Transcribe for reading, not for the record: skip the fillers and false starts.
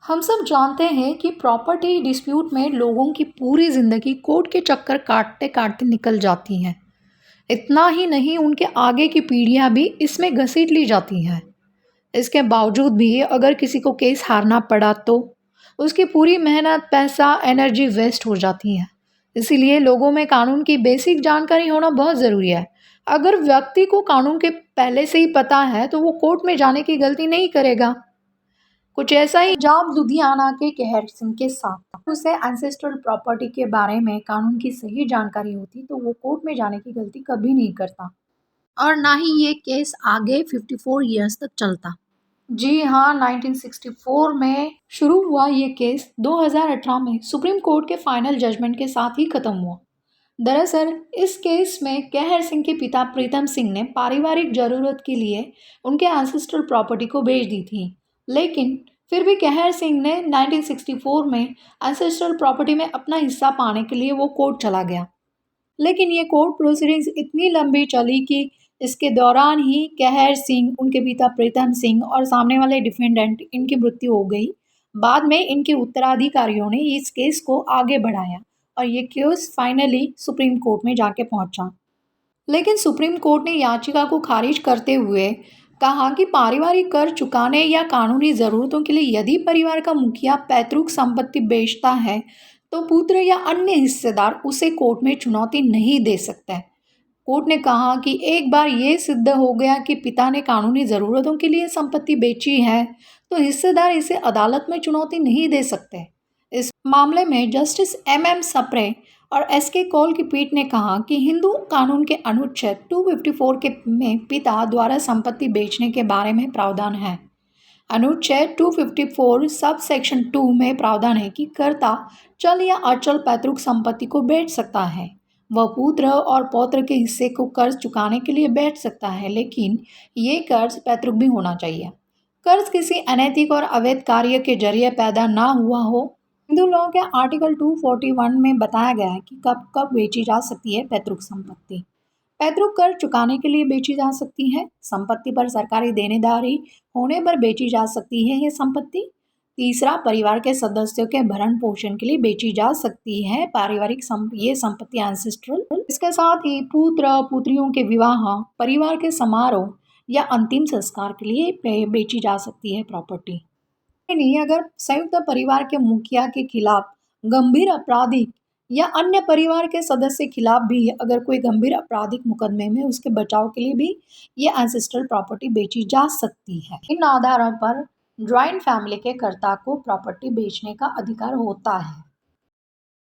हम सब जानते हैं कि प्रॉपर्टी डिस्प्यूट में लोगों की पूरी ज़िंदगी कोर्ट के चक्कर काटते-काटते निकल जाती हैं। इतना ही नहीं, उनके आगे की पीढ़ियाँ भी इसमें घसीट ली जाती हैं। इसके बावजूद भी अगर किसी को केस हारना पड़ा तो उसकी पूरी मेहनत, पैसा, एनर्जी वेस्ट हो जाती है। इसीलिए लोगों में कानून की बेसिक जानकारी होना बहुत ज़रूरी है। अगर व्यक्ति को कानून के पहले से ही पता है तो वो कोर्ट में जाने की गलती नहीं करेगा। कुछ ऐसा ही जाम लुधियाना के कहर सिंह के साथ उसे एंसेस्ट्रल प्रॉपर्टी के बारे में कानून की सही जानकारी होती तो वो कोर्ट में जाने की गलती कभी नहीं करता और ना ही ये केस आगे 54 इयर्स तक चलता। जी हाँ, 1964 में शुरू हुआ ये केस 2018 में सुप्रीम कोर्ट के फाइनल जजमेंट के साथ ही खत्म हुआ। दरअसल इस केस में कहर सिंह के पिता प्रीतम सिंह ने पारिवारिक जरूरत के लिए उनके एंसेस्ट्रल प्रॉपर्टी को बेच दी थी, लेकिन फिर भी कहर सिंह ने 1964 में एंसेस्ट्रल प्रॉपर्टी में अपना हिस्सा पाने के लिए वो कोर्ट चला गया। लेकिन ये कोर्ट प्रोसीडिंग्स इतनी लंबी चली कि इसके दौरान ही कहर सिंह, उनके पिता प्रीतम सिंह और सामने वाले डिफेंडेंट इनकी मृत्यु हो गई। बाद में इनके उत्तराधिकारियों ने इस केस को आगे बढ़ाया और ये केस फाइनली सुप्रीम कोर्ट में जाके पहुंचा। लेकिन सुप्रीम कोर्ट ने याचिका को खारिज करते हुए कहा कि पारिवारिक कर चुकाने या कानूनी ज़रूरतों के लिए यदि परिवार का मुखिया पैतृक संपत्ति बेचता है तो पुत्र या अन्य हिस्सेदार उसे कोर्ट में चुनौती नहीं दे सकते। कोर्ट ने कहा कि एक बार ये सिद्ध हो गया कि पिता ने कानूनी ज़रूरतों के लिए संपत्ति बेची है तो हिस्सेदार इसे अदालत में चुनौती नहीं दे सकते। इस मामले में जस्टिस एम सप्रे और एस के कौल की पीठ ने कहा कि हिंदू कानून के अनुच्छेद 254 के में पिता द्वारा संपत्ति बेचने के बारे में प्रावधान है। अनुच्छेद 254 सब सेक्शन 2 में प्रावधान है कि कर्ता चल या अचल पैतृक संपत्ति को बेच सकता है। वह पुत्र और पौत्र के हिस्से को कर्ज चुकाने के लिए बेच सकता है, लेकिन ये कर्ज पैतृक भी होना चाहिए। कर्ज किसी अनैतिक और अवैध कार्य के जरिए पैदा ना हुआ हो। हिंदू लॉ के आर्टिकल 241 में बताया गया है कि कब कब बेची जा सकती है पैतृक संपत्ति। पैतृक कर चुकाने के लिए बेची जा सकती है, संपत्ति पर सरकारी देनेदारी होने पर बेची जा सकती है ये संपत्ति। तीसरा, परिवार के सदस्यों के भरण पोषण के लिए बेची जा सकती है पारिवारिक ये संपत्ति एंसेस्ट्रल। इसके साथ ही पुत्र पुत्रियों के विवाह, परिवार के समारोह या अंतिम संस्कार के लिए बेची जा सकती है प्रॉपर्टी। नहीं, अगर संयुक्त परिवार के मुखिया के खिलाफ गंभीर आपराधिक या अन्य परिवार के सदस्य के खिलाफ भी अगर कोई गंभीर आपराधिक मुकदमे में उसके बचाव के लिए भी ये एंसेस्ट्रल प्रॉपर्टी बेची जा सकती है। इन आधारों पर ज्वाइंट फैमिली के कर्ता को प्रॉपर्टी बेचने का अधिकार होता है।